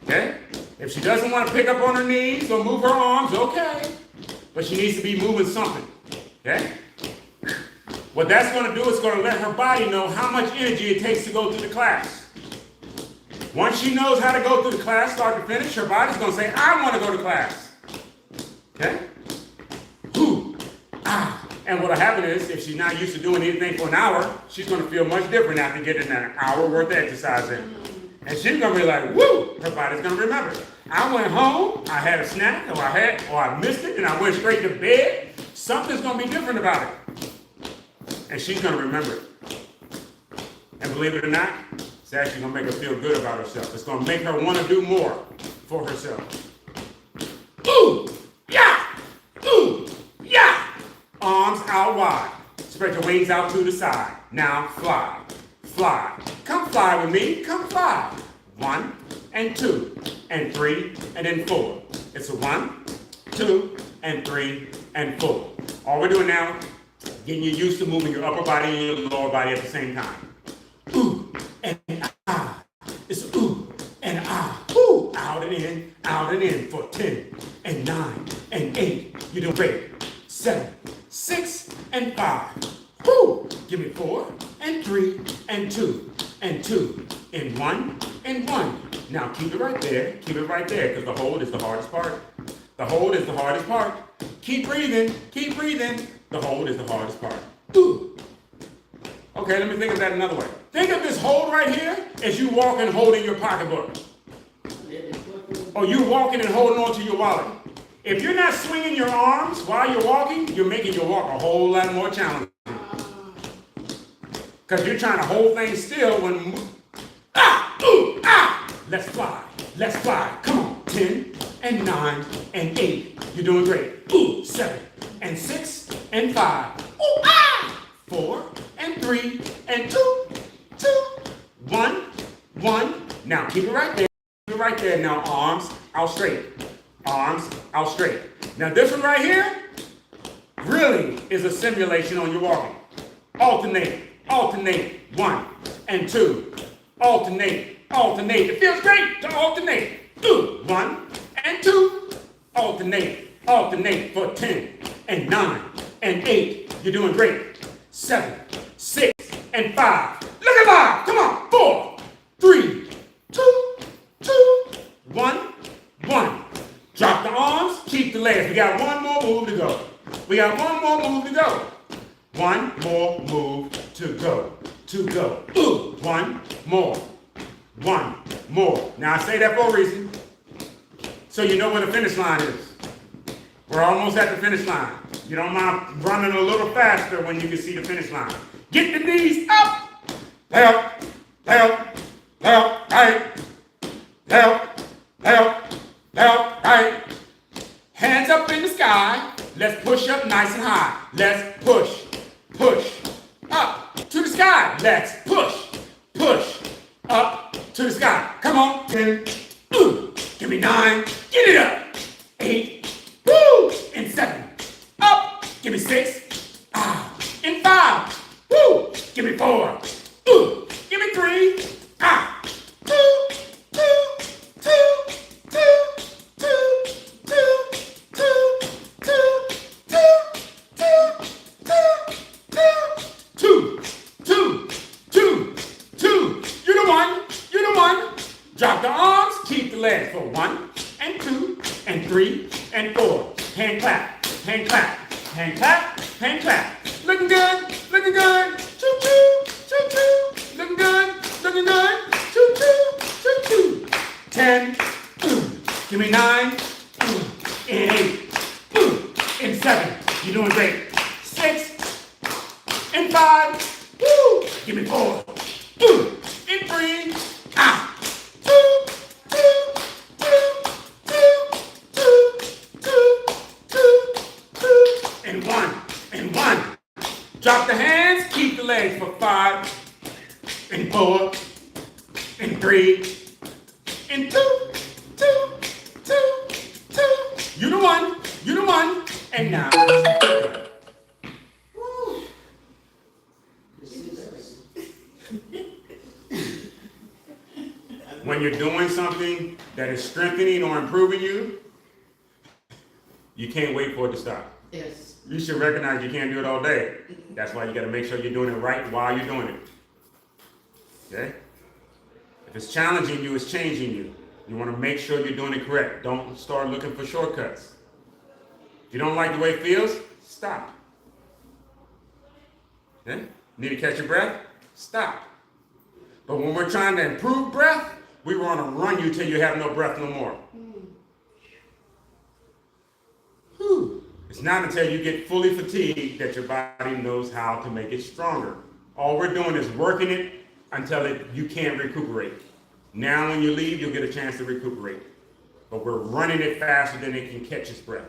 Okay? If she doesn't want to pick up on her knees or move her arms, okay. But she needs to be moving something. Okay? What that's going to do is going to let her body know how much energy it takes to go through the class. Once she knows how to go through the class, start to finish, her body's going to say, I want to go to class. Okay? Ooh, And what will happen is, if she's not used to doing anything for an hour, she's going to feel much different after getting an hour worth of exercise in. And she's going to be like, woo, her body's going to remember. I went home, I had a snack, or I missed it, and I went straight to bed. Something's going to be different about it. And she's going to remember it. And believe it or not, it's actually going to make her feel good about herself. It's going to make her want to do more for herself. Ooh, yeah, ooh, yeah. Arms out wide. Spread your wings out to the side. Now fly, fly. Come fly with me, come fly. 1 and 2 and 3 and then 4. It's a 1, 2, and 3 and 4. All we're doing now, getting you used to moving your upper body and your lower body at the same time. Ooh and ah. It's ooh and ah. Ooh, out and in for 10 and 9 and 8. You're doing great. 7, 6, and 5. Woo! Give me 4 and 3 and 2 and 2 and 1 and 1. Now keep it right there. Keep it right there because the hold is the hardest part. The hold is the hardest part. Keep breathing. Keep breathing. The hold is the hardest part. Ooh. Okay, let me think of that another way. Think of this hold right here as you walking holding your pocketbook. Or you walking and holding on to your wallet. If you're not swinging your arms while you're walking, you're making your walk a whole lot more challenging. Because you're trying to hold things still when... Let's fly. Let's fly. Come on. 10 and 9 and 8. You're doing great. Ooh, 7 and 6 and 5. Ooh, 4 and 3 and 2, 1, 1. Now keep it right there. Keep it right there. Now arms out straight. Arms out straight. Now this one right here really is a simulation on your walking. Alternate. 1 and 2. Alternate. It feels great to alternate. 1 and 2. Alternate for 10 and 9 and 8. You're doing great. 7, 6, and 5. Look at 5. Come on. 4, 3, 2, 1, 1. Drop the arms, keep the legs. We got one more move to go. One more move to go. Ooh, one more. Now I say that for a reason. So you know where the finish line is. We're almost at the finish line. You don't mind running a little faster when you can see the finish line. Get the knees up. Left, right. Left, right. Hands up in the sky. Let's push up nice and high. Let's push up to the sky. Let's push up to the sky. Come on, 10. Give me 9. Get it up. 8. Give me 4. Give me 3. Ah. 2, 2, 2, 2, 2, 2, 2, 2, 2, 2. You're the one. You're the one. Drop the arms. Keep the legs for 1 and 2 and 3 and 4. Hand clap. Hand clap. Hand clap. Hand clap. Looking good. Looking good. Choo choo. Choo choo. Looking good. Looking good. Choo choo. Choo choo. 10. Give me 9. And 8. And 7. You're doing great. 6. And 5. Woo. Give me 4. And 3. Ah. 2, 2, 2, 2, 2, 2, 2, and 1. And 1. Drop the hands. Keep the legs for 5. And 4. And 3. And 2, 2, 2, 2. You the one. You the one. And now. When you're doing something that is strengthening or improving you, you can't wait for it to stop. Yes. You should recognize you can't do it all day. That's why you got to make sure you're doing it right while you're doing it. Okay? If it's challenging you, it's changing you. You want to make sure you're doing it correct. Don't start looking for shortcuts. If you don't like the way it feels, stop. Okay? Need to catch your breath? Stop. But when we're trying to improve breath, we want to run you till you have no breath no more. Whew. It's not until you get fully fatigued that your body knows how to make it stronger. All we're doing is working it until you can't recuperate. Now when you leave, you'll get a chance to recuperate. But we're running it faster than it can catch its breath.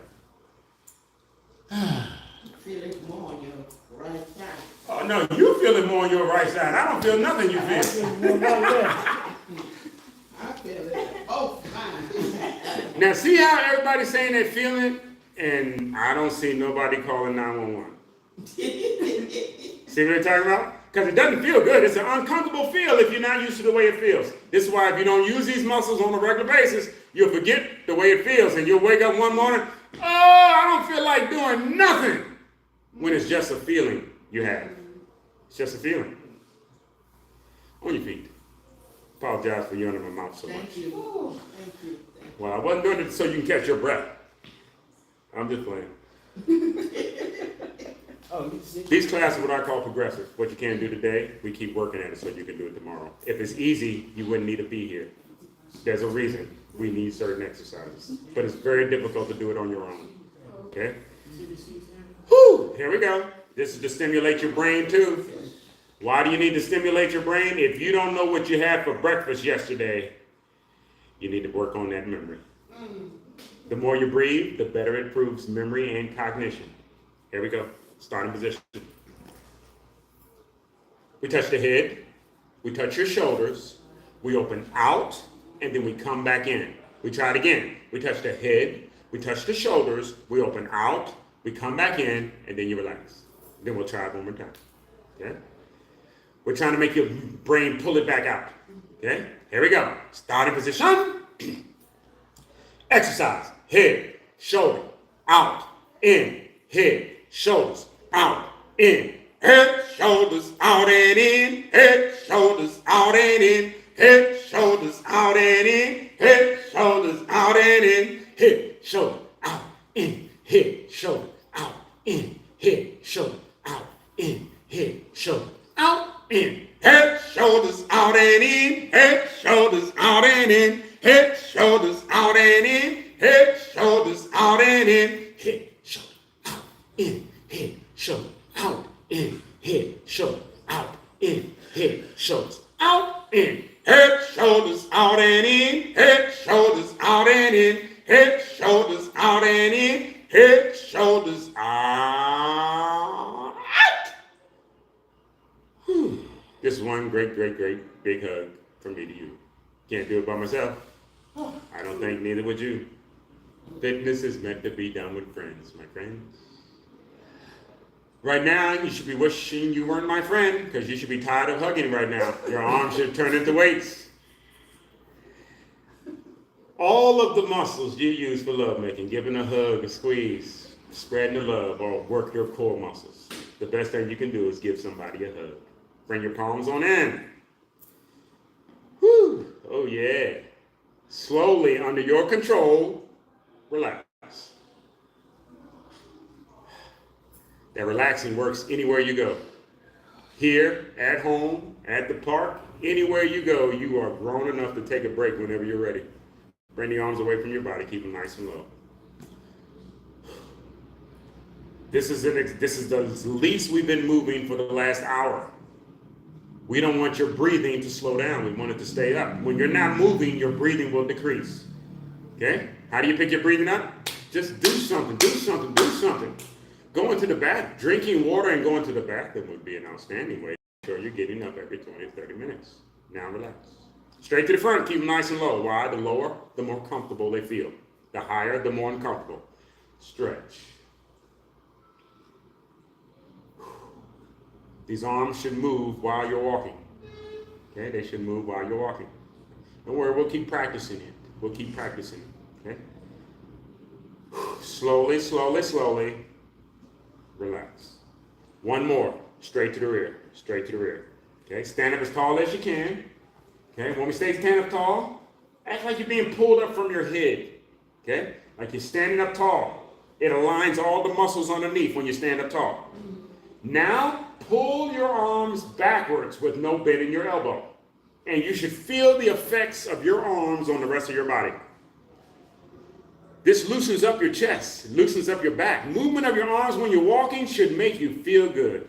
Feel it more on your right side. Oh no, you feel it more on your right side. I don't feel nothing you feel. I feel it. Oh, fine. Now see how everybody's saying they're feeling, and I don't see nobody calling 911. See what I'm talking about? Because it doesn't feel good. It's an uncomfortable feel if you're not used to the way it feels. This is why if you don't use these muscles on a regular basis, you'll forget the way it feels, and you'll wake up one morning, oh, I don't feel like doing nothing. When it's just a feeling you have. It's just a feeling. On your feet. Apologize for yawning my mouth so much. Thank you. Ooh, thank you. Well, I wasn't doing it so you can catch your breath. I'm just playing. These classes are what I call progressive. What you can't do today, we keep working at it so you can do it tomorrow. If it's easy, you wouldn't need to be here. There's a reason we need certain exercises. But it's very difficult to do it on your own. Okay? Whew, here we go. This is to stimulate your brain too. Why do you need to stimulate your brain? If you don't know what you had for breakfast yesterday, you need to work on that memory. The more you breathe, the better it improves memory and cognition. Here we go. Starting position. We touch the head. We touch your shoulders. We open out, and then we come back in. We try it again. We touch the head. We touch the shoulders. We open out. We come back in, and then you relax. Then we'll try it one more time. Okay? We're trying to make your brain pull it back out. Okay? Here we go. Starting position. Exercise. Head, shoulder, out, in, head, shoulders, out, in, head, shoulders, out and in, head, shoulders, out and in, head, shoulders, out and in, head, shoulders, out and in, head, shoulder, out, in, head, shoulder, out, in, head, shoulder, out, in, head, shoulder, out, in, head, shoulders, out and in, head, shoulders, out and in, head, shoulders, out and in, head, shoulders, out and in, head, shoulder, out, in, head, shoulder, out, in, head, shoulder, out, in, head, shoulders, out, in, head, shoulders, out and in, head, shoulders, out and in, head, shoulders, out and in, head, shoulders, out. Whew. This is one great big hug from me to you. Can't do it by myself. I don't think neither would you. Fitness is meant to be done with friends, my friends. Right now, you should be wishing you weren't my friend because you should be tired of hugging right now. Your arms should turn into weights. All of the muscles you use for lovemaking, giving a hug, a squeeze, spreading the love, or work your core muscles. The best thing you can do is give somebody a hug. Bring your palms on in. Whew. Oh, yeah. Slowly, under your control, relax. That relaxing works anywhere you go. Here, at home, at the park, anywhere you go, you are grown enough to take a break whenever you're ready. Bring the arms away from your body, keep them nice and low. This is the least we've been moving for the last hour. We don't want your breathing to slow down. We want it to stay up. When you're not moving, your breathing will decrease. Okay? How do you pick your breathing up? Just do something, do something, do something. Going to the bath, drinking water and going to the bathroom would be an outstanding way. Sure, you're getting up every 20 to 30 minutes. Now relax. Straight to the front, keep them nice and low. Why? The lower, the more comfortable they feel. The higher, the more uncomfortable. Stretch. These arms should move while you're walking. Okay, they should move while you're walking. Don't worry, we'll keep practicing it. We'll keep practicing it, okay? Slowly, slowly, slowly. Relax. One more. Straight to the rear. Straight to the rear. Okay, stand up as tall as you can. Okay, when we say stand up tall, act like you're being pulled up from your head. Okay, like you're standing up tall. It aligns all the muscles underneath when you stand up tall. Now, pull your arms backwards with no bend in your elbow. And you should feel the effects of your arms on the rest of your body. This loosens up your chest, loosens up your back. Movement of your arms when you're walking should make you feel good.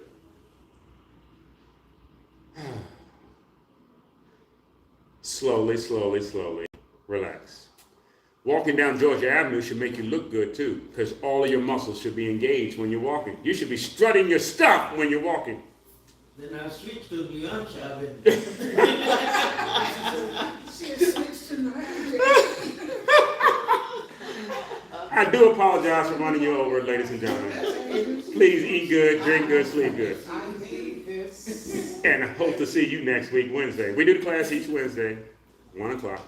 Slowly, slowly, slowly, relax. Walking down Georgia Avenue should make you look good too, because all of your muscles should be engaged when you're walking. You should be strutting your stuff when you're walking. Then I'll switch to the Avenue. She switched to the I do apologize for running you over, ladies and gentlemen. Please eat good, drink good, sleep good. I need this. And I hope to see you next week, Wednesday. We do the class each Wednesday, 1 o'clock.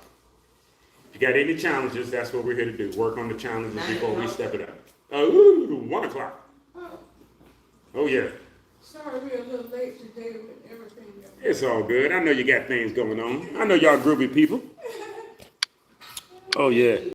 If you got any challenges, that's what we're here to do. Work on the challenges before we step it up. 1 o'clock. Oh, yeah. Sorry, we're a little late today with everything. It's all good. I know you got things going on. I know y'all groovy people. Oh, yeah.